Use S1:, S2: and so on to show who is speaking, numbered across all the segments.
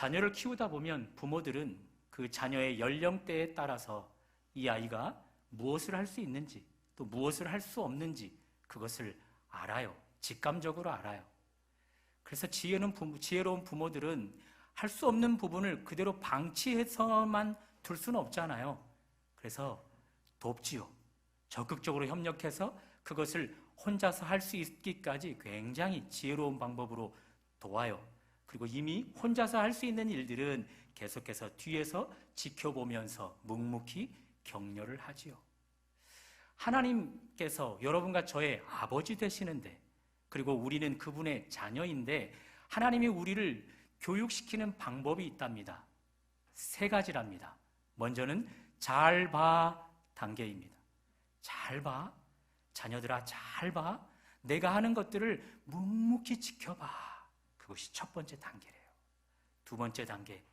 S1: 자녀를 키우다 보면 부모들은 그 자녀의 연령대에 따라서 이 아이가 무엇을 할 수 있는지 또 무엇을 할 수 없는지 그것을 알아요. 직감적으로 알아요. 그래서 지혜로운 부모들은 할 수 없는 부분을 그대로 방치해서만 둘 수는 없잖아요. 그래서 돕지요. 적극적으로 협력해서 그것을 혼자서 할 수 있기까지 굉장히 지혜로운 방법으로 도와요. 그리고 이미 혼자서 할 수 있는 일들은 계속해서 뒤에서 지켜보면서 묵묵히 격려를 하지요. 하나님께서 여러분과 저의 아버지 되시는데, 그리고 우리는 그분의 자녀인데 하나님이 우리를 교육시키는 방법이 있답니다. 3가지랍니다. 먼저는 잘 봐 단계입니다. 잘 봐. 자녀들아, 잘 봐. 내가 하는 것들을 묵묵히 지켜봐. 그것이 첫 번째 단계래요. 2번째 단계,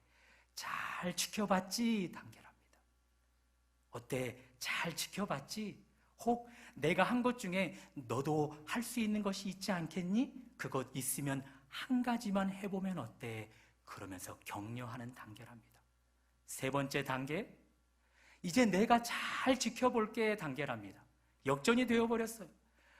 S1: 잘 지켜봤지 단계랍니다. 어때? 잘 지켜봤지? 혹 내가 한 것 중에 너도 할 수 있는 것이 있지 않겠니? 그것 있으면 한 가지만 해보면 어때? 그러면서 격려하는 단계랍니다. 3번째 단계, 이제 내가 잘 지켜볼게 단계랍니다. 역전이 되어버렸어요.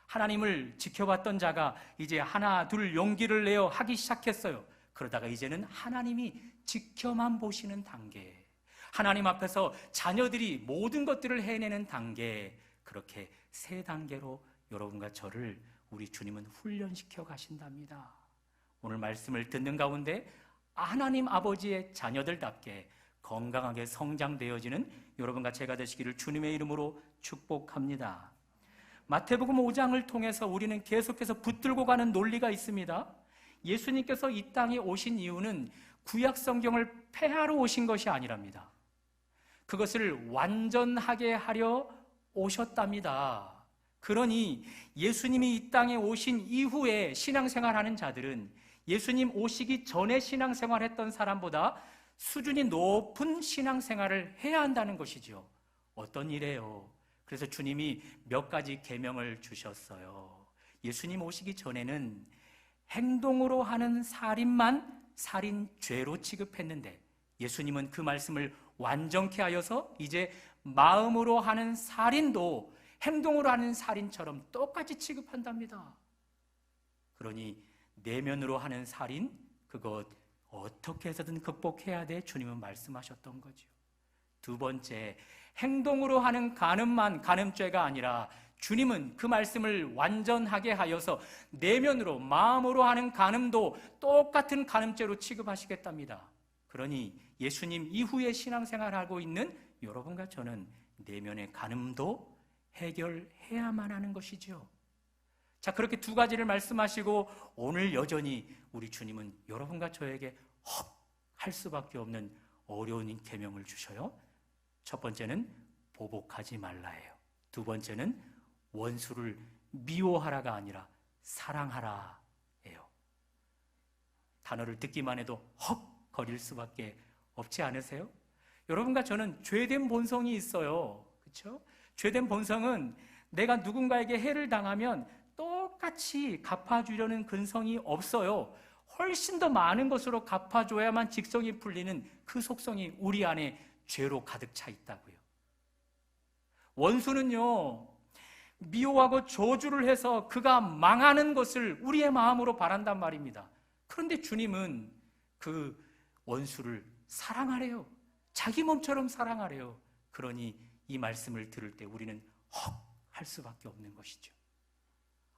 S1: 하나님을 지켜봤던 자가 이제 하나 둘 용기를 내어 하기 시작했어요. 그러다가 이제는 하나님이 지켜만 보시는 단계, 하나님 앞에서 자녀들이 모든 것들을 해내는 단계, 그렇게 3단계로 여러분과 저를 우리 주님은 훈련시켜 가신답니다. 오늘 말씀을 듣는 가운데 하나님 아버지의 자녀들답게 건강하게 성장되어지는 여러분과 제가 되시기를 주님의 이름으로 축복합니다. 마태복음 5장을 통해서 우리는 계속해서 붙들고 가는 논리가 있습니다. 예수님께서 이 땅에 오신 이유는 구약 성경을 폐하러 오신 것이 아니랍니다. 그것을 완전하게 하려 오셨답니다. 그러니 예수님이 이 땅에 오신 이후에 신앙생활하는 자들은 예수님 오시기 전에 신앙생활했던 사람보다 수준이 높은 신앙생활을 해야 한다는 것이죠. 어떤 일이에요? 그래서 주님이 몇 가지 계명을 주셨어요. 예수님 오시기 전에는 행동으로 하는 살인만 살인죄로 취급했는데 예수님은 그 말씀을 완전케 하여서 이제 마음으로 하는 살인도 행동으로 하는 살인처럼 똑같이 취급한답니다. 그러니 내면으로 하는 살인, 그것 어떻게 해서든 극복해야 돼 주님은 말씀하셨던 거죠. 2번째, 행동으로 하는 간음만 간음죄가 아니라 주님은 그 말씀을 완전하게 하여서 내면으로 마음으로 하는 간음도 똑같은 간음죄로 취급하시겠답니다. 그러니 예수님 이후에 신앙생활하고 있는 여러분과 저는 내면의 간음도 해결해야만 하는 것이죠. 자, 그렇게 2가지를 말씀하시고 오늘 여전히 우리 주님은 여러분과 저에게 할 수밖에 없는 어려운 계명을 주셔요. 첫 번째는 보복하지 말라예요. 2번째는 원수를 미워하라가 아니라 사랑하라예요. 단어를 듣기만 해도 거릴 수밖에 없지 않으세요? 여러분과 저는 죄된 본성이 있어요. 그렇죠? 죄된 본성은 내가 누군가에게 해를 당하면 똑같이 갚아주려는 근성이 없어요. 훨씬 더 많은 것으로 갚아줘야만 직성이 풀리는 그 속성이 우리 안에 죄로 가득 차 있다고요. 원수는요, 미워하고 저주를 해서 그가 망하는 것을 우리의 마음으로 바란단 말입니다. 그런데 주님은 그 원수를 사랑하래요. 자기 몸처럼 사랑하래요. 그러니 이 말씀을 들을 때 우리는 할 수밖에 없는 것이죠.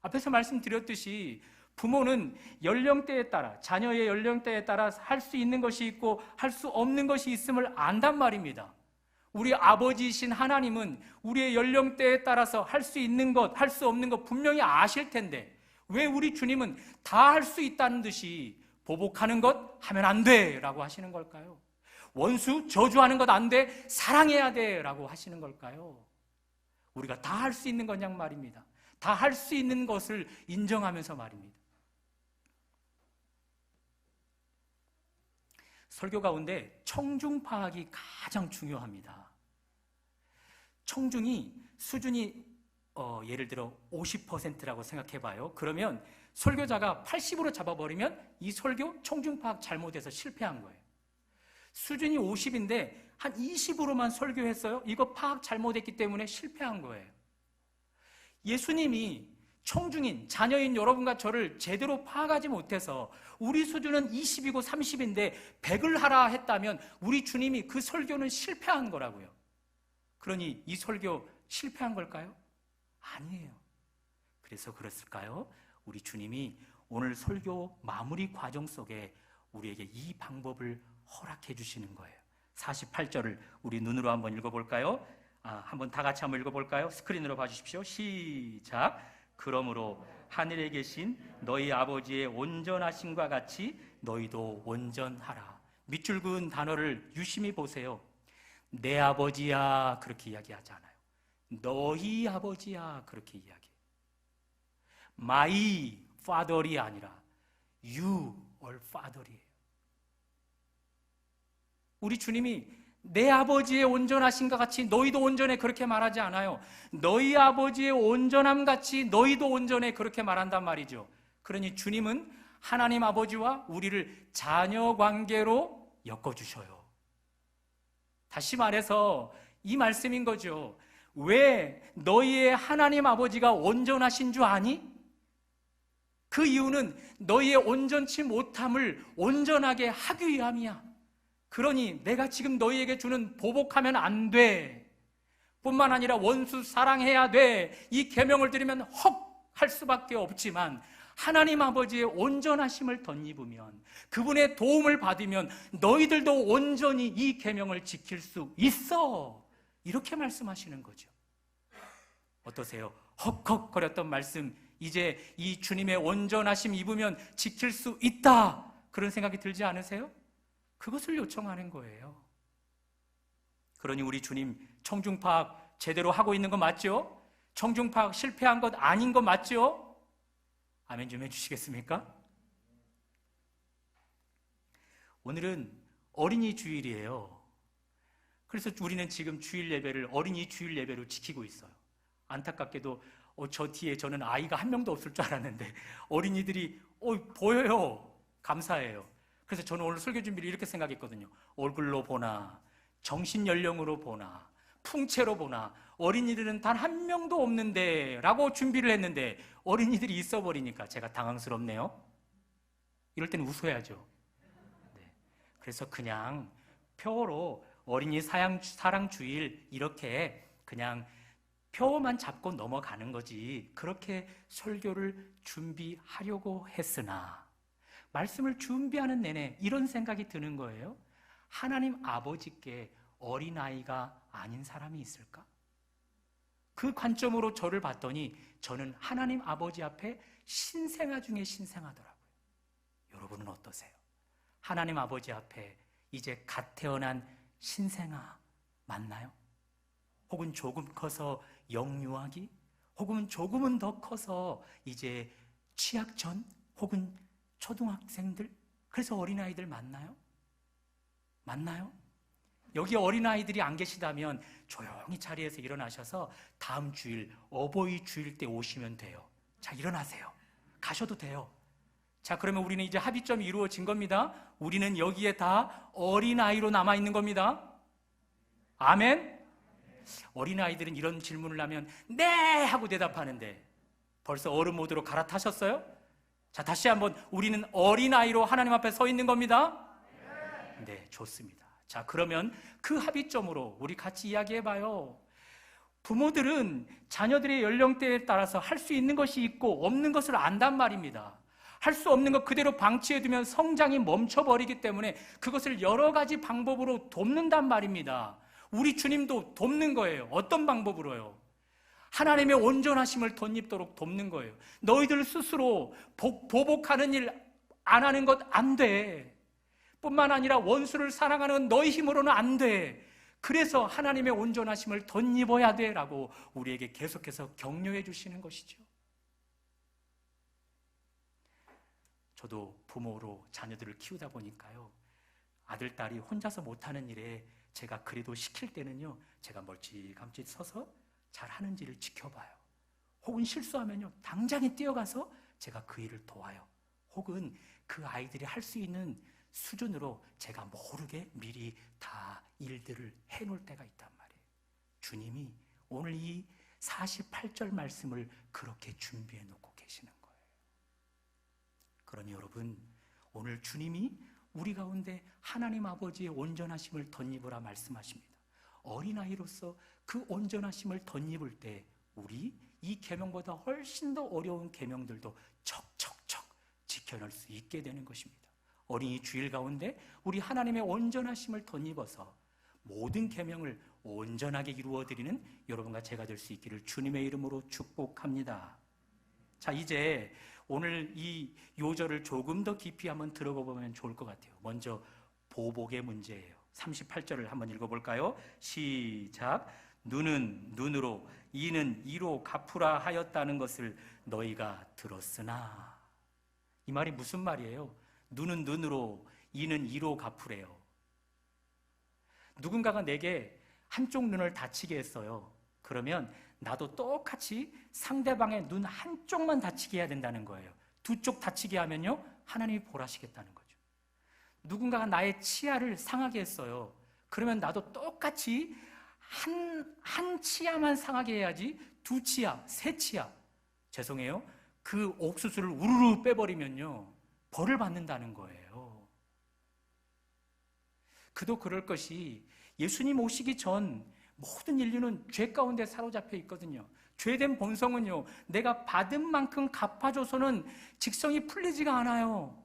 S1: 앞에서 말씀드렸듯이 부모는 연령대에 따라, 자녀의 연령대에 따라 할 수 있는 것이 있고 할 수 없는 것이 있음을 안단 말입니다. 우리 아버지이신 하나님은 우리의 연령대에 따라서 할 수 있는 것, 할 수 없는 것 분명히 아실 텐데 왜 우리 주님은 다 할 수 있다는 듯이 보복하는 것 하면 안 돼 라고 하시는 걸까요? 원수 저주하는 것 안 돼, 사랑해야 돼 라고 하시는 걸까요? 우리가 다 할 수 있는 거냐 말입니다. 다 할 수 있는 것을 인정하면서 말입니다. 설교 가운데 청중 파악이 가장 중요합니다. 청중이 수준이 예를 들어 50%라고 생각해봐요. 그러면 설교자가 80으로 잡아버리면 이 설교 청중 파악 잘못해서 실패한 거예요. 수준이 50인데 한 20으로만 설교했어요? 이거 파악 잘못했기 때문에 실패한 거예요. 예수님이 청중인, 자녀인 여러분과 저를 제대로 파악하지 못해서 우리 수준은 20이고 30인데 100을 하라 했다면 우리 주님이 그 설교는 실패한 거라고요. 그러니 이 설교 실패한 걸까요? 아니에요. 그래서 그랬을까요? 우리 주님이 오늘 설교 마무리 과정 속에 우리에게 이 방법을 허락해 주시는 거예요. 48절을 우리 눈으로 한번 읽어볼까요? 한번 다 같이 한번 읽어볼까요? 스크린으로 봐주십시오. 시작. 그러므로 하늘에 계신 너희 아버지의 온전하심과 같이 너희도 온전하라. 밑줄 그은 단어를 유심히 보세요. 내 아버지야 그렇게 이야기하지 않아요. 너희 아버지야 그렇게 이야기해요. My father이 아니라 you are father이에요. 우리 주님이 내 아버지의 온전하심과 같이 너희도 온전해 그렇게 말하지 않아요. 너희 아버지의 온전함 같이 너희도 온전해 그렇게 말한단 말이죠. 그러니 주님은 하나님 아버지와 우리를 자녀 관계로 엮어주셔요. 다시 말해서 이 말씀인 거죠. 왜 너희의 하나님 아버지가 온전하신 줄 아니? 그 이유는 너희의 온전치 못함을 온전하게 하기 위함이야. 그러니 내가 지금 너희에게 주는 보복하면 안 돼. 뿐만 아니라 원수 사랑해야 돼. 이 계명을 들으면 헉 할 수밖에 없지만 하나님 아버지의 온전하심을 덧입으면 그분의 도움을 받으면 너희들도 온전히 이 계명을 지킬 수 있어. 이렇게 말씀하시는 거죠. 어떠세요? 헉헉거렸던 말씀 이제 이 주님의 온전하심 입으면 지킬 수 있다. 그런 생각이 들지 않으세요? 그것을 요청하는 거예요. 그러니 우리 주님 청중파악 제대로 하고 있는 거 맞죠? 청중파악 실패한 것 아닌 거 맞죠? 아멘 좀 해주시겠습니까? 오늘은 어린이 주일이에요. 그래서 우리는 지금 주일 예배를 어린이 주일 예배로 지키고 있어요. 안타깝게도 저 뒤에 저는 아이가 한 명도 없을 줄 알았는데 어린이들이 보여요. 감사해요. 그래서 저는 오늘 설교 준비를 이렇게 생각했거든요. 얼굴로 보나 정신연령으로 보나 풍채로 보나 어린이들은 단 한 명도 없는데 라고 준비를 했는데 어린이들이 있어버리니까 제가 당황스럽네요. 이럴 때는 웃어야죠. 네. 그래서 그냥 표어로 어린이 사랑 주일 이렇게 그냥 표어만 잡고 넘어가는 거지 그렇게 설교를 준비하려고 했으나 말씀을 준비하는 내내 이런 생각이 드는 거예요. 하나님 아버지께 어린아이가 아닌 사람이 있을까? 그 관점으로 저를 봤더니 저는 하나님 아버지 앞에 신생아 중에 신생아더라고요. 여러분은 어떠세요? 하나님 아버지 앞에 이제 갓 태어난 신생아 맞나요? 혹은 조금 커서 영유아기? 혹은 조금은 더 커서 이제 취학 전? 혹은 초등학생들? 그래서 어린아이들 맞나요? 맞나요? 여기 어린아이들이 안 계시다면 조용히 자리에서 일어나셔서 다음 주일 어버이 주일 때 오시면 돼요. 자, 일어나세요. 가셔도 돼요. 자, 그러면 우리는 이제 합의점이 이루어진 겁니다. 우리는 여기에 다 어린아이로 남아있는 겁니다. 아멘? 어린아이들은 이런 질문을 하면 네! 하고 대답하는데 벌써 어른 모드로 갈아타셨어요? 자, 다시 한번 우리는 어린아이로 하나님 앞에 서 있는 겁니다. 네, 좋습니다. 자, 그러면 그 합의점으로 우리 같이 이야기해봐요. 부모들은 자녀들의 연령대에 따라서 할 수 있는 것이 있고 없는 것을 안단 말입니다. 할 수 없는 것 그대로 방치해두면 성장이 멈춰버리기 때문에 그것을 여러 가지 방법으로 돕는단 말입니다. 우리 주님도 돕는 거예요. 어떤 방법으로요? 하나님의 온전하심을 덧입도록 돕는 거예요. 너희들 스스로 보복하는 일 안 하는 것 안 돼. 뿐만 아니라 원수를 사랑하는 너희 힘으로는 안 돼. 그래서 하나님의 온전하심을 덧입어야 돼 라고 우리에게 계속해서 격려해 주시는 것이죠. 저도 부모로 자녀들을 키우다 보니까요, 아들, 딸이 혼자서 못하는 일에 제가 그래도 시킬 때는요, 제가 멀찌감치 서서 잘 하는지를 지켜봐요. 혹은 실수하면요, 당장에 뛰어가서 제가 그 일을 도와요. 혹은 그 아이들이 할 수 있는 수준으로 제가 모르게 미리 다 일들을 해놓을 때가 있단 말이에요. 주님이 오늘 이 48절 말씀을 그렇게 준비해 놓고 계시는 거예요. 그러니 여러분, 오늘 주님이 우리 가운데 하나님 아버지의 온전하심을 덧입으라 말씀하십니다. 어린아이로서 그 온전하심을 덧입을 때 우리 이 계명보다 훨씬 더 어려운 계명들도 척척척 지켜낼 수 있게 되는 것입니다. 어린이 주일 가운데 우리 하나님의 온전하심을 덧입어서 모든 계명을 온전하게 이루어드리는 여러분과 제가 될 수 있기를 주님의 이름으로 축복합니다. 자, 이제 오늘 이 요절을 조금 더 깊이 한번 들어가 보면 좋을 것 같아요. 먼저 보복의 문제예요. 38절을 한번 읽어볼까요? 시작. 눈은 눈으로 이는 이로 갚으라 하였다는 것을 너희가 들었으나. 이 말이 무슨 말이에요? 눈은 눈으로 이는 이로 갚으래요. 누군가가 내게 한쪽 눈을 다치게 했어요. 그러면 나도 똑같이 상대방의 눈 한쪽만 다치게 해야 된다는 거예요. 두 쪽 다치게 하면요, 하나님이 벌하시겠다는 거죠. 누군가가 나의 치아를 상하게 했어요. 그러면 나도 똑같이 한 치아만 상하게 해야지 두 치아, 세 치아, 죄송해요, 그 옥수수를 우르르 빼버리면요 벌을 받는다는 거예요. 그도 그럴 것이 예수님 오시기 전 모든 인류는 죄 가운데 사로잡혀 있거든요. 죄된 본성은요, 내가 받은 만큼 갚아줘서는 직성이 풀리지가 않아요.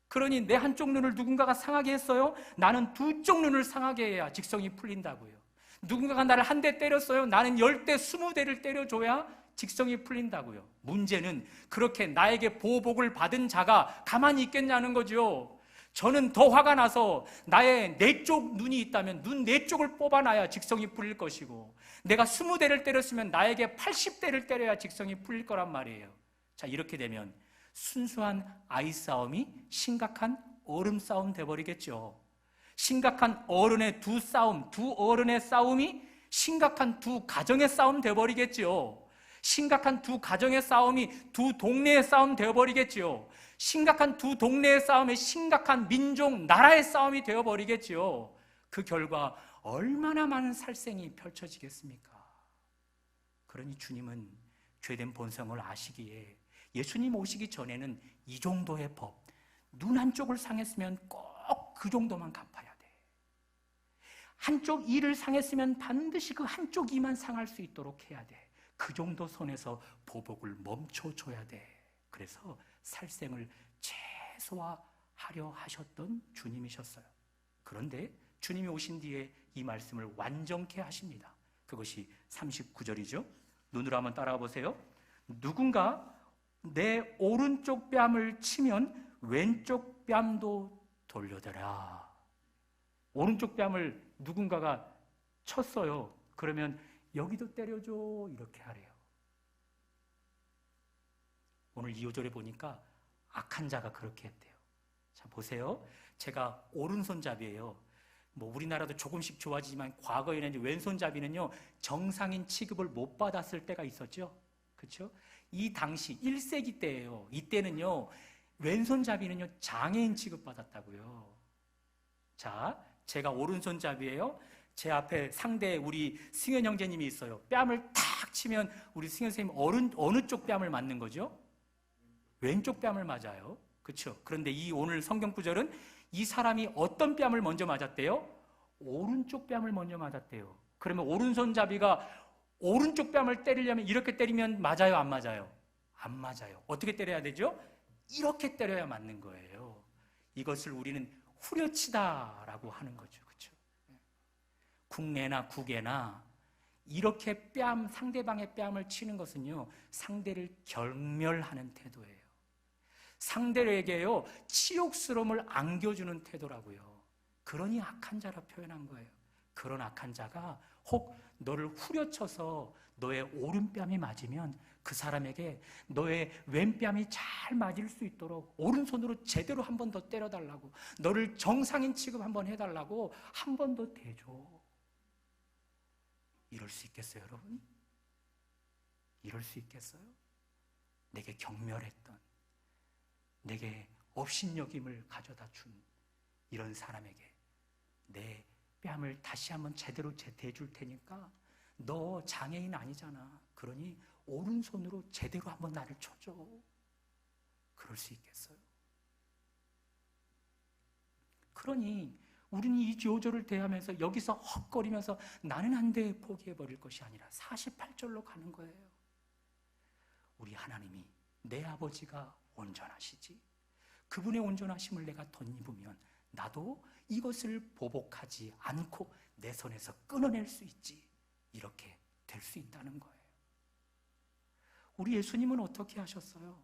S1: 그러니 내 한쪽 눈을 누군가가 상하게 했어요? 나는 두 쪽 눈을 상하게 해야 직성이 풀린다고요. 누군가가 나를 한 대 때렸어요? 나는 10대, 20대를 때려줘야 직성이 풀린다고요. 문제는 그렇게 나에게 보복을 받은 자가 가만히 있겠냐는 거죠. 저는 더 화가 나서 나의 네 쪽 눈이 있다면 눈 네 쪽을 뽑아놔야 직성이 풀릴 것이고, 내가 20대를 때렸으면 나에게 80대를 때려야 직성이 풀릴 거란 말이에요. 자, 이렇게 되면 순수한 아이 싸움이 심각한 어른 싸움 돼버리겠죠. 심각한 어른의 두 싸움, 두 어른의 싸움이 심각한 두 가정의 싸움 돼버리겠죠. 심각한 두 가정의 싸움이 두 동네의 싸움 되어버리겠지요. 심각한 두 동네의 싸움이 심각한 민족, 나라의 싸움이 되어버리겠지요. 그 결과 얼마나 많은 살생이 펼쳐지겠습니까? 그러니 주님은 죄된 본성을 아시기에 예수님 오시기 전에는 이 정도의 법, 눈 한쪽을 상했으면 꼭 그 정도만 갚아야 돼. 한쪽 이를 상했으면 반드시 그 한쪽 이만 상할 수 있도록 해야 돼. 그 정도 선에서 보복을 멈춰줘야 돼. 그래서 살생을 최소화하려 하셨던 주님이셨어요. 그런데 주님이 오신 뒤에 이 말씀을 완전케 하십니다. 그것이 39절이죠. 눈으로 한번 따라가 보세요. 누군가 내 오른쪽 뺨을 치면 왼쪽 뺨도 돌려대라. 오른쪽 뺨을 누군가가 쳤어요. 그러면 여기도 때려줘, 이렇게 하래요. 오늘 이 5절에 보니까 악한 자가 그렇게 했대요. 자, 보세요. 제가 오른손잡이에요. 뭐 우리나라도 조금씩 좋아지지만 과거에는 이제 왼손잡이는요 정상인 취급을 못 받았을 때가 있었죠. 그렇죠? 이 당시 1세기 때예요. 이때는요 왼손잡이는요 장애인 취급받았다고요. 자, 제가 오른손잡이에요. 제 앞에 상대 우리 승현 형제님이 있어요. 뺨을 탁 치면 우리 승현 선생님 어느 쪽 뺨을 맞는 거죠? 왼쪽 뺨을 맞아요. 그렇죠? 그런데 이 오늘 성경 구절은 이 사람이 어떤 뺨을 먼저 맞았대요? 오른쪽 뺨을 먼저 맞았대요. 그러면 오른손잡이가 오른쪽 뺨을 때리려면 이렇게 때리면 맞아요, 안 맞아요? 안 맞아요. 어떻게 때려야 되죠? 이렇게 때려야 맞는 거예요. 이것을 우리는 후려치다라고 하는 거죠. 그렇죠? 국내나 국외나 이렇게 상대방의 뺨을 치는 것은요 상대를 경멸하는 태도예요. 상대에게요 치욕스러움을 안겨주는 태도라고요. 그러니 악한 자라 표현한 거예요. 그런 악한 자가 혹 너를 후려쳐서 너의 오른뺨이 맞으면 그 사람에게 너의 왼뺨이 잘 맞을 수 있도록 오른손으로 제대로 한 번 더 때려달라고, 너를 정상인 취급 한 번 해달라고 한 번 더 대줘. 이럴 수 있겠어요, 여러분? 이럴 수 있겠어요? 내게 경멸했던, 내게 업신여김을 가져다 준 이런 사람에게 내 뺨을 다시 한번 제대로 대줄 테니까 너 장애인 아니잖아. 그러니 오른손으로 제대로 한번 나를 쳐줘. 그럴 수 있겠어요? 그러니 우리는 이 요절을 대하면서 여기서 헉거리면서 나는 안 돼 포기해버릴 것이 아니라 48절로 가는 거예요. 우리 하나님이 내 아버지가 온전하시지, 그분의 온전하심을 내가 덧입으면 나도 이것을 보복하지 않고 내 손에서 끊어낼 수 있지, 이렇게 될 수 있다는 거예요. 우리 예수님은 어떻게 하셨어요?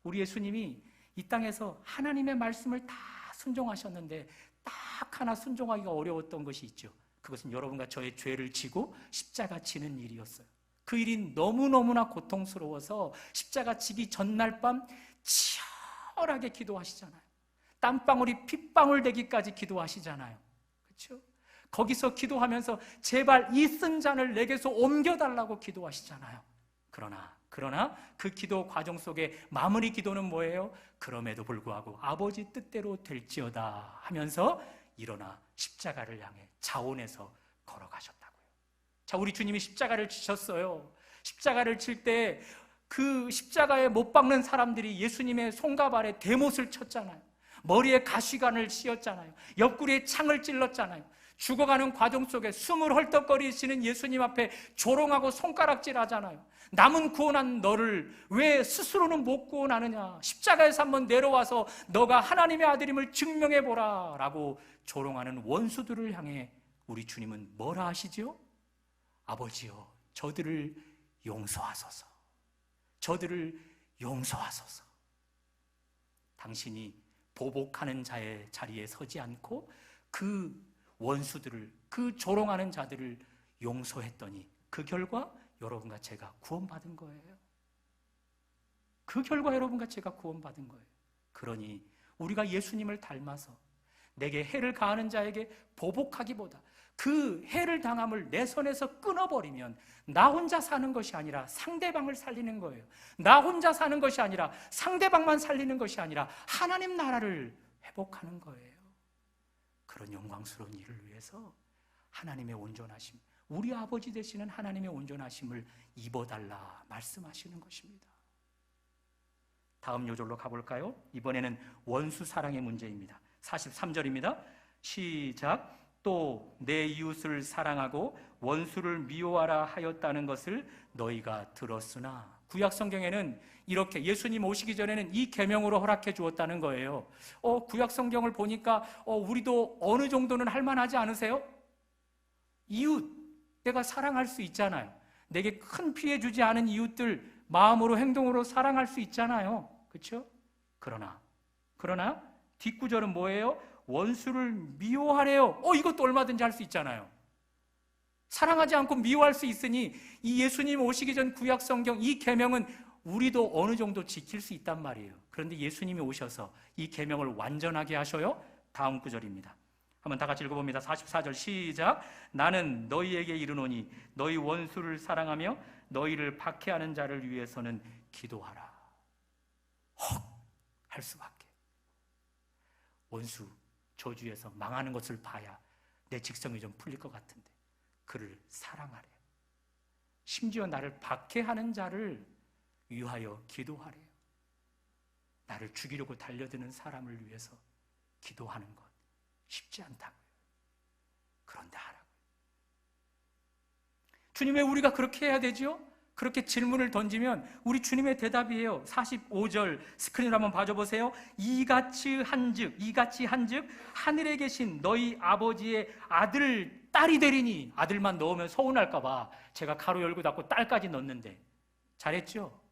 S1: 우리 예수님이 이 땅에서 하나님의 말씀을 다 순종하셨는데 딱 하나 순종하기가 어려웠던 것이 있죠. 그것은 여러분과 저의 죄를 지고 십자가 지는 일이었어요. 그 일이 너무너무나 고통스러워서 십자가 지기 전날 밤 치열하게 기도하시잖아요. 땀방울이 핏방울 되기까지 기도하시잖아요. 그렇죠? 거기서 기도하면서 제발 이 쓴 잔을 내게서 옮겨달라고 기도하시잖아요. 그러나 그 기도 과정 속에 마무리 기도는 뭐예요? 그럼에도 불구하고 아버지 뜻대로 될지어다 하면서 일어나 십자가를 향해 자원해서 걸어가셨다고요. 자, 우리 주님이 십자가를 지셨어요. 십자가를 칠 때 그 십자가에 못 박는 사람들이 예수님의 손과 발에 대못을 쳤잖아요. 머리에 가시관을 씌웠잖아요. 옆구리에 창을 찔렀잖아요. 죽어가는 과정 속에 숨을 헐떡거리시는 예수님 앞에 조롱하고 손가락질 하잖아요. 남은 구원한 너를 왜 스스로는 못 구원하느냐, 십자가에서 한번 내려와서 너가 하나님의 아들임을 증명해보라 라고 조롱하는 원수들을 향해 우리 주님은 뭐라 하시지요? 아버지여, 저들을 용서하소서. 저들을 용서하소서. 당신이 보복하는 자의 자리에 서지 않고 그 원수들을, 그 조롱하는 자들을 용서했더니 그 결과 여러분과 제가 구원받은 거예요. 그 결과 여러분과 제가 구원받은 거예요. 그러니 우리가 예수님을 닮아서 내게 해를 가하는 자에게 보복하기보다 그 해를 당함을 내 손에서 끊어버리면 나 혼자 사는 것이 아니라 상대방을 살리는 거예요. 나 혼자 사는 것이 아니라 상대방만 살리는 것이 아니라 하나님 나라를 회복하는 거예요. 그런 영광스러운 일을 위해서 하나님의 온전하심, 우리 아버지 되시는 하나님의 온전하심을 입어달라 말씀하시는 것입니다. 다음 요절로 가볼까요? 이번에는 원수 사랑의 문제입니다. 43절입니다. 시작. 또 내 이웃을 사랑하고 원수를 미워하라 하였다는 것을 너희가 들었으나. 구약 성경에는 이렇게 예수님 오시기 전에는 이 계명으로 허락해 주었다는 거예요. 구약 성경을 보니까 우리도 어느 정도는 할 만하지 않으세요? 이웃, 내가 사랑할 수 있잖아요. 내게 큰 피해 주지 않은 이웃들 마음으로 행동으로 사랑할 수 있잖아요. 그렇죠? 그러나 뒷구절은 뭐예요? 원수를 미워하래요. 이것도 얼마든지 할 수 있잖아요. 사랑하지 않고 미워할 수 있으니 이 예수님 오시기 전 구약 성경 이 계명은 우리도 어느 정도 지킬 수 있단 말이에요. 그런데 예수님이 오셔서 이 계명을 완전하게 하셔요. 다음 구절입니다. 한번 다 같이 읽어봅니다. 44절 시작. 나는 너희에게 이르노니 너희 원수를 사랑하며 너희를 박해하는 자를 위해서는 기도하라. 할 수밖에. 원수 저주에서 망하는 것을 봐야 내 직성이 좀 풀릴 것 같은데 그를 사랑하래요. 심지어 나를 박해하는 자를 위하여 기도하래요. 나를 죽이려고 달려드는 사람을 위해서 기도하는 것 쉽지 않다고요. 그런데 하라고요. 주님, 왜 우리가 그렇게 해야 되죠? 그렇게 질문을 던지면 우리 주님의 대답이에요. 45절 스크린으로 한번 봐줘보세요. 이같이 한즉 하늘에 계신 너희 아버지의 아들 딸이 되리니. 아들만 넣으면 서운할까 봐 제가 가로 열고 닫고 딸까지 넣었는데 잘했죠?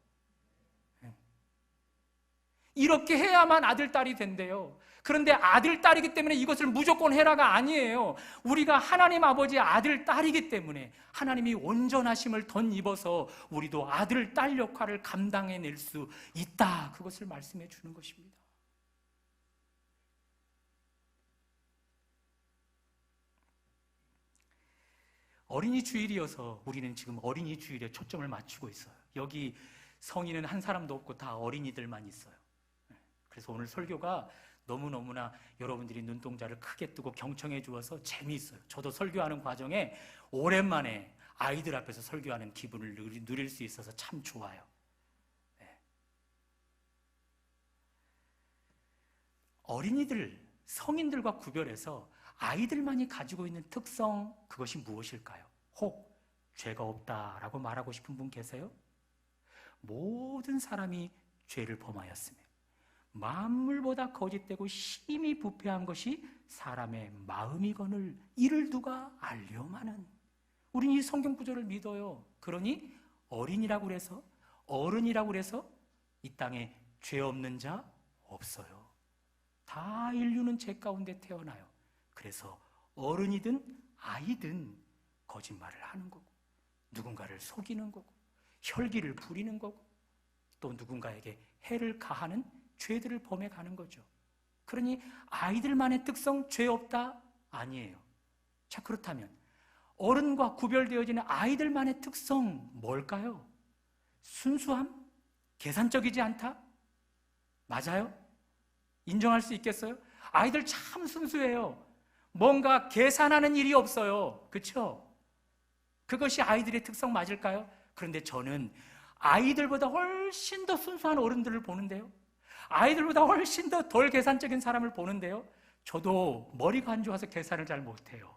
S1: 이렇게 해야만 아들 딸이 된대요. 그런데 아들 딸이기 때문에 이것을 무조건 해라가 아니에요. 우리가 하나님 아버지의 아들 딸이기 때문에 하나님이 온전하심을 덧입어서 우리도 아들 딸 역할을 감당해낼 수 있다, 그것을 말씀해 주는 것입니다. 어린이 주일이어서 우리는 지금 어린이 주일에 초점을 맞추고 있어요. 여기 성인은 한 사람도 없고 다 어린이들만 있어요. 그래서 오늘 설교가 너무너무나 여러분들이 눈동자를 크게 뜨고 경청해 주어서 재미있어요. 저도 설교하는 과정에 오랜만에 아이들 앞에서 설교하는 기분을 누릴 수 있어서 참 좋아요. 네. 어린이들, 성인들과 구별해서 아이들만이 가지고 있는 특성, 그것이 무엇일까요? 혹 죄가 없다라고 말하고 싶은 분 계세요? 모든 사람이 죄를 범하였으며 만물보다 거짓되고 심히 부패한 것이 사람의 마음이거늘 이를 누가 알려마는. 우린 이 성경 구절을 믿어요. 그러니 어린이라고 그래서, 어른이라고 그래서 이 땅에 죄 없는 자 없어요. 다 인류는 죄 가운데 태어나요. 그래서 어른이든 아이든 거짓말을 하는 거고, 누군가를 속이는 거고, 혈기를 부리는 거고, 또 누군가에게 해를 가하는 죄들을 범해가는 거죠. 그러니 아이들만의 특성 죄 없다? 아니에요. 자, 그렇다면 어른과 구별되어지는 아이들만의 특성 뭘까요? 순수함? 계산적이지 않다? 맞아요? 인정할 수 있겠어요? 아이들 참 순수해요. 뭔가 계산하는 일이 없어요. 그렇죠? 그것이 아이들의 특성 맞을까요? 그런데 저는 아이들보다 훨씬 더 순수한 어른들을 보는데요, 아이들보다 훨씬 더 덜 계산적인 사람을 보는데요, 저도 머리가 안 좋아서 계산을 잘 못해요.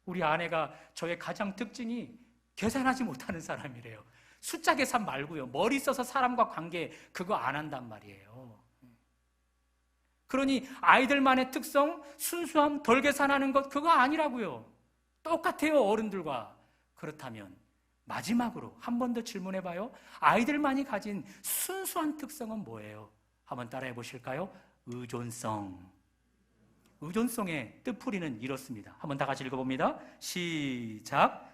S1: 우리 아내가 저의 가장 특징이 계산하지 못하는 사람이래요. 숫자 계산 말고요, 머리 써서 사람과 관계 그거 안 한단 말이에요. 그러니 아이들만의 특성, 순수함, 덜 계산하는 것, 그거 아니라고요. 똑같아요, 어른들과. 그렇다면 마지막으로 한 번 더 질문해봐요. 아이들만이 가진 순수한 특성은 뭐예요? 한번 따라해 보실까요? 의존성. 의존성의 뜻풀이는 이렇습니다. 한번 다 같이 읽어봅니다. 시작.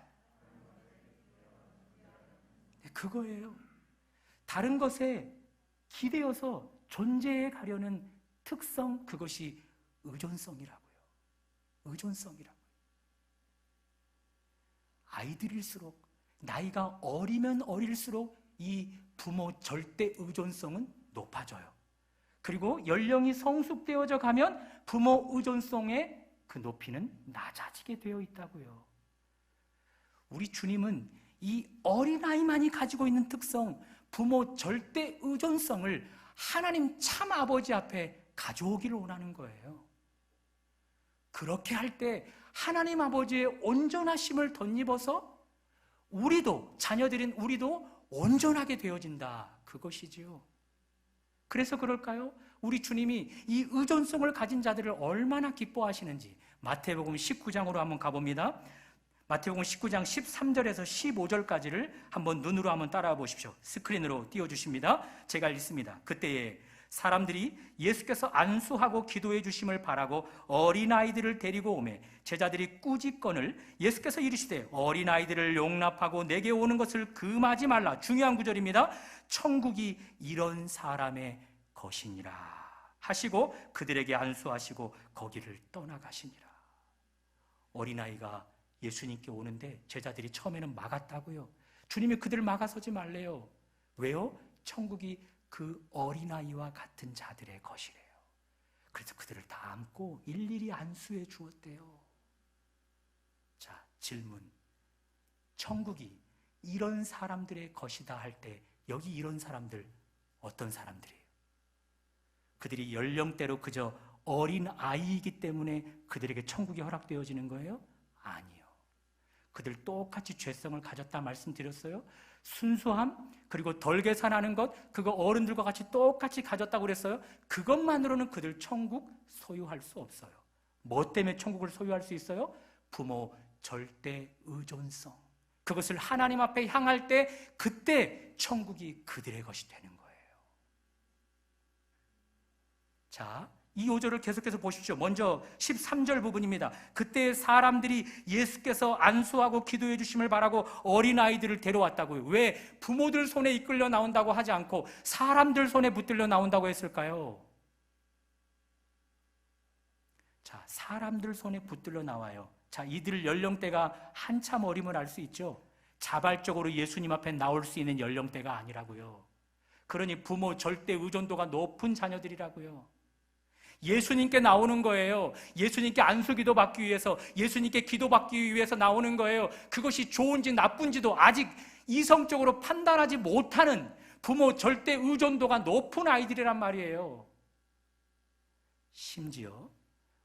S1: 그거예요. 다른 것에 기대어서 존재해 가려는 특성, 그것이 의존성이라고요. 의존성이라고요. 아이들일수록, 나이가 어리면 어릴수록 이 부모 절대 의존성은 높아져요. 그리고 연령이 성숙되어져 가면 부모 의존성의 그 높이는 낮아지게 되어 있다고요. 우리 주님은 이 어린아이만이 가지고 있는 특성, 부모 절대 의존성을 하나님 참 아버지 앞에 가져오기를 원하는 거예요. 그렇게 할 때 하나님 아버지의 온전하심을 덧입어서 우리도, 자녀들인 우리도 온전하게 되어진다, 그것이지요. 그래서 그럴까요? 우리 주님이 이 의존성을 가진 자들을 얼마나 기뻐하시는지 마태복음 19장으로 한번 가봅니다. 마태복음 19장 13절에서 15절까지를 한번 눈으로 한번 따라와 보십시오. 스크린으로 띄워주십니다. 제가 읽습니다. 그때에 사람들이 예수께서 안수하고 기도해 주심을 바라고 어린아이들을 데리고 오매 제자들이 꾸짖건을 예수께서 이르시되 어린아이들을 용납하고 내게 오는 것을 금하지 말라. 중요한 구절입니다. 천국이 이런 사람의 것이니라 하시고 그들에게 안수하시고 거기를 떠나가시니라. 어린아이가 예수님께 오는데 제자들이 처음에는 막았다고요. 주님이 그들을 막아서지 말래요. 왜요? 천국이 그 어린아이와 같은 자들의 것이래요. 그래서 그들을 다 안고 일일이 안수해 주었대요. 자, 질문. 천국이 이런 사람들의 것이다 할 때 여기 이런 사람들 어떤 사람들이에요? 그들이 연령대로 그저 어린아이이기 때문에 그들에게 천국이 허락되어지는 거예요? 아니요. 그들 똑같이 죄성을 가졌다 말씀드렸어요. 순수함, 그리고 덜 계산하는 것, 그거 어른들과 같이 똑같이 가졌다고 그랬어요. 그것만으로는 그들 천국 소유할 수 없어요. 뭐 때문에 천국을 소유할 수 있어요? 부모 절대 의존성. 그것을 하나님 앞에 향할 때 그때 천국이 그들의 것이 되는 거예요. 자, 이 5절을 계속해서 보십시오. 먼저 13절 부분입니다. 그때 사람들이 예수께서 안수하고 기도해 주심을 바라고 어린아이들을 데려왔다고요. 왜 부모들 손에 이끌려 나온다고 하지 않고 사람들 손에 붙들려 나온다고 했을까요? 자, 사람들 손에 붙들려 나와요. 자, 이들 연령대가 한참 어림을 알 수 있죠. 자발적으로 예수님 앞에 나올 수 있는 연령대가 아니라고요. 그러니 부모 절대 의존도가 높은 자녀들이라고요. 예수님께 나오는 거예요. 예수님께 안수기도 받기 위해서, 예수님께 기도받기 위해서 나오는 거예요. 그것이 좋은지 나쁜지도 아직 이성적으로 판단하지 못하는 부모 절대 의존도가 높은 아이들이란 말이에요. 심지어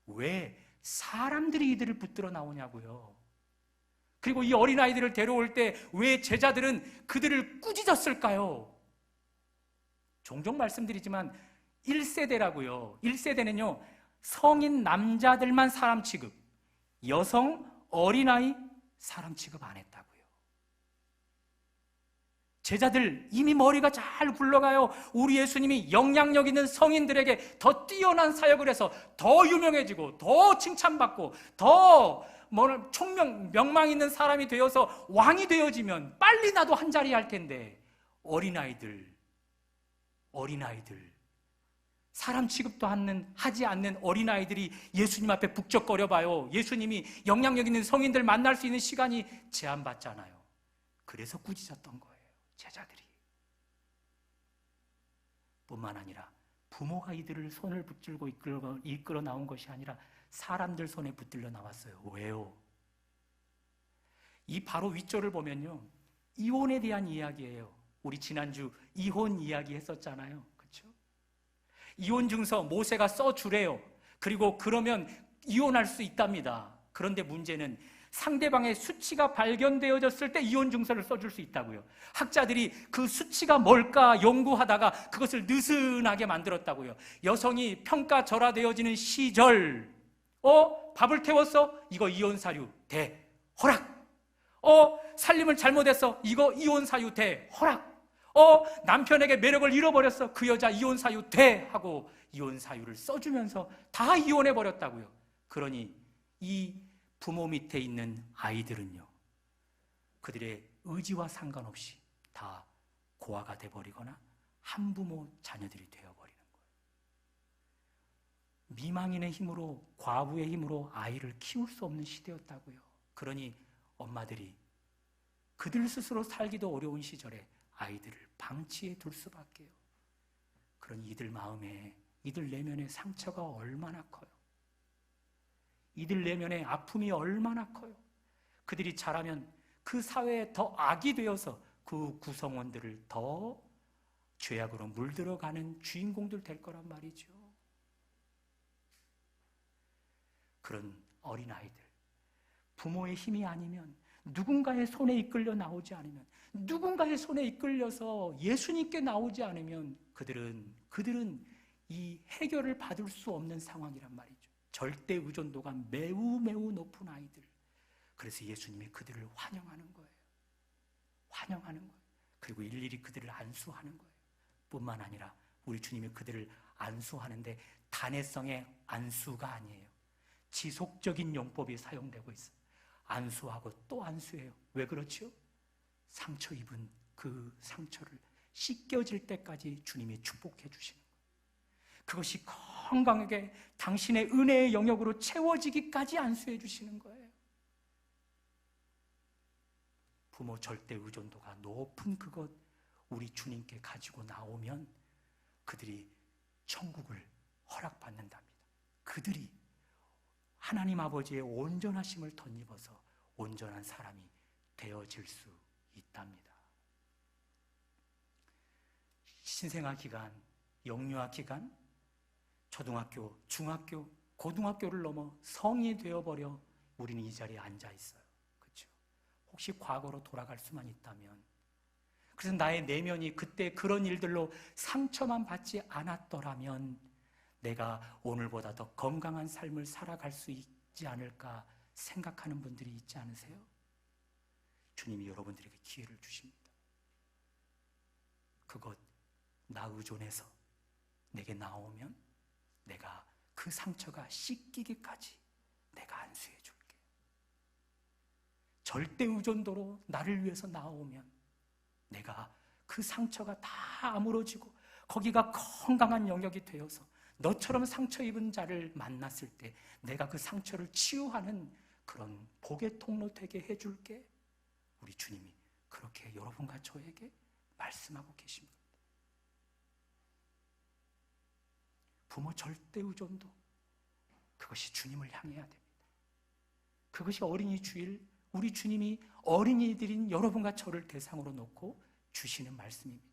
S1: 왜 사람들이 이들을 붙들어 나오냐고요. 그리고 이 어린아이들을 데려올 때 왜 제자들은 그들을 꾸짖었을까요? 종종 말씀드리지만 1세대라고요. 1세대는요, 성인 남자들만 사람 취급, 여성, 어린아이 사람 취급 안 했다고요. 제자들 이미 머리가 잘 굴러가요. 우리 예수님이 영향력 있는 성인들에게 더 뛰어난 사역을 해서 더 유명해지고 더 칭찬받고 더 명망 있는 사람이 되어서 왕이 되어지면 빨리 나도 한 자리 할 텐데, 어린아이들 사람 취급도 하지 않는 어린아이들이 예수님 앞에 북적거려 봐요. 예수님이 영향력 있는 성인들 만날 수 있는 시간이 제한받잖아요. 그래서 꾸짖었던 거예요, 제자들이. 뿐만 아니라 부모가 이들을 손을 붙들고 이끌어 나온 것이 아니라 사람들 손에 붙들려 나왔어요. 왜요? 이 바로 윗절을 보면요, 이혼에 대한 이야기예요. 우리 지난주 이혼 이야기 했었잖아요. 그렇죠? 이혼 증서 모세가 써주래요. 그리고 그러면 이혼할 수 있답니다. 그런데 문제는 상대방의 수치가 발견되어졌을 때 이혼 증서를 써줄 수 있다고요. 학자들이 그 수치가 뭘까 연구하다가 그것을 느슨하게 만들었다고요. 여성이 평가절하되어지는 시절, 밥을 태웠어? 이거 이혼 사유 대 허락. 살림을 잘못했어? 이거 이혼 사유 대 허락. 남편에게 매력을 잃어버렸어? 그 여자 이혼 사유 대 하고 이혼 사유를 써주면서 다 이혼해 버렸다고요. 그러니 이 부모 밑에 있는 아이들은요, 그들의 의지와 상관없이 다 고아가 돼버리거나 한부모 자녀들이 되어버리는 거예요. 미망인의 힘으로, 과부의 힘으로 아이를 키울 수 없는 시대였다고요. 그러니 엄마들이 그들 스스로 살기도 어려운 시절에 아이들을 방치해 둘 수밖에요. 그러니 이들 마음에, 이들 내면의 상처가 얼마나 커요. 이들 내면의 아픔이 얼마나 커요. 그들이 자라면 그 사회에 더 악이 되어서 그 구성원들을 더 죄악으로 물들어가는 주인공들 될 거란 말이죠. 그런 어린아이들, 부모의 힘이 아니면, 누군가의 손에 이끌려 나오지 않으면, 누군가의 손에 이끌려서 예수님께 나오지 않으면 그들은 이 해결을 받을 수 없는 상황이란 말이죠. 절대 의존도가 매우 높은 아이들. 그래서 예수님이 그들을 환영하는 거예요. 환영하는 거예요. 그리고 일일이 그들을 안수하는 거예요. 뿐만 아니라 우리 주님이 그들을 안수하는데 단회성의 안수가 아니에요. 지속적인 용법이 사용되고 있어요. 안수하고 또 안수해요. 왜 그렇죠? 상처 입은 그 상처를 씻겨질 때까지 주님이 축복해 주시는 거예요. 그것이 건강하게 당신의 은혜의 영역으로 채워지기까지 안수해 주시는 거예요. 부모 절대 의존도가 높은 그것 우리 주님께 가지고 나오면 그들이 천국을 허락받는답니다. 그들이 하나님 아버지의 온전하심을 덧입어서 온전한 사람이 되어질 수 있답니다. 신생아 기간, 영유아 기간, 초등학교, 중학교, 고등학교를 넘어 성인이 되어버려 우리는 이 자리에 앉아 있어요. 그렇죠? 혹시 과거로 돌아갈 수만 있다면, 그래서 나의 내면이 그때 그런 일들로 상처만 받지 않았더라면 내가 오늘보다 더 건강한 삶을 살아갈 수 있지 않을까 생각하는 분들이 있지 않으세요? 주님이 여러분들에게 기회를 주십니다. 그것 나 의존해서 내게 나오면 내가 그 상처가 씻기기까지 내가 안수해 줄게. 절대 의존도로 나를 위해서 나오면 내가 그 상처가 다 아물어지고 거기가 건강한 영역이 되어서 너처럼 상처 입은 자를 만났을 때 내가 그 상처를 치유하는 그런 복의 통로 되게 해줄게. 우리 주님이 그렇게 여러분과 저에게 말씀하고 계십니다. 부모 절대 의존도, 그것이 주님을 향해야 됩니다. 그것이 어린이 주일, 우리 주님이 어린이들인 여러분과 저를 대상으로 놓고 주시는 말씀입니다.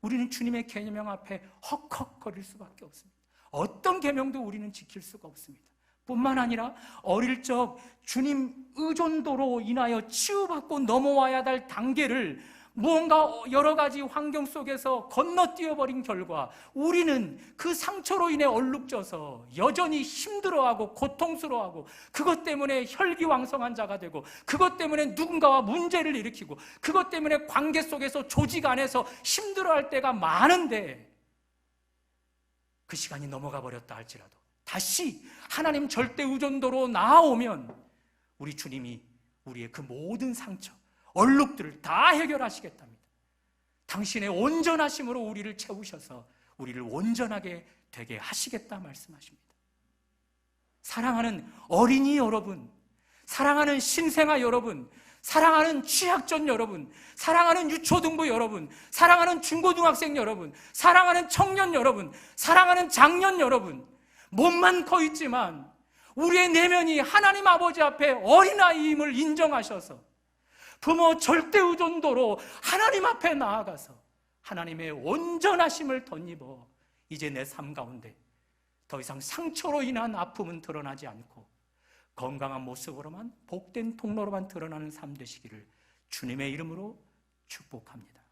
S1: 우리는 주님의 계명 앞에 헉헉거릴 수밖에 없습니다. 어떤 계명도 우리는 지킬 수가 없습니다. 뿐만 아니라 어릴 적 주님 의존도로 인하여 치유받고 넘어와야 할 단계를 무언가 여러 가지 환경 속에서 건너뛰어버린 결과 우리는 그 상처로 인해 얼룩져서 여전히 힘들어하고 고통스러워하고, 그것 때문에 혈기왕성한 자가 되고, 그것 때문에 누군가와 문제를 일으키고, 그것 때문에 관계 속에서 조직 안에서 힘들어할 때가 많은데, 그 시간이 넘어가 버렸다 할지라도 다시 하나님 절대 의존도로 나아오면 우리 주님이 우리의 그 모든 상처, 얼룩들을 다 해결하시겠답니다. 당신의 온전하심으로 우리를 채우셔서 우리를 온전하게 되게 하시겠다 말씀하십니다. 사랑하는 어린이 여러분, 사랑하는 신생아 여러분, 사랑하는 취약전 여러분, 사랑하는 유초등부 여러분, 사랑하는 중고등학생 여러분, 사랑하는 청년 여러분, 사랑하는 장년 여러분, 몸만 커 있지만 우리의 내면이 하나님 아버지 앞에 어린아이임을 인정하셔서 부모 절대 의존도로 하나님 앞에 나아가서 하나님의 온전하심을 덧입어 이제 내 삶 가운데 더 이상 상처로 인한 아픔은 드러나지 않고 건강한 모습으로만, 복된 통로로만 드러나는 삶 되시기를 주님의 이름으로 축복합니다.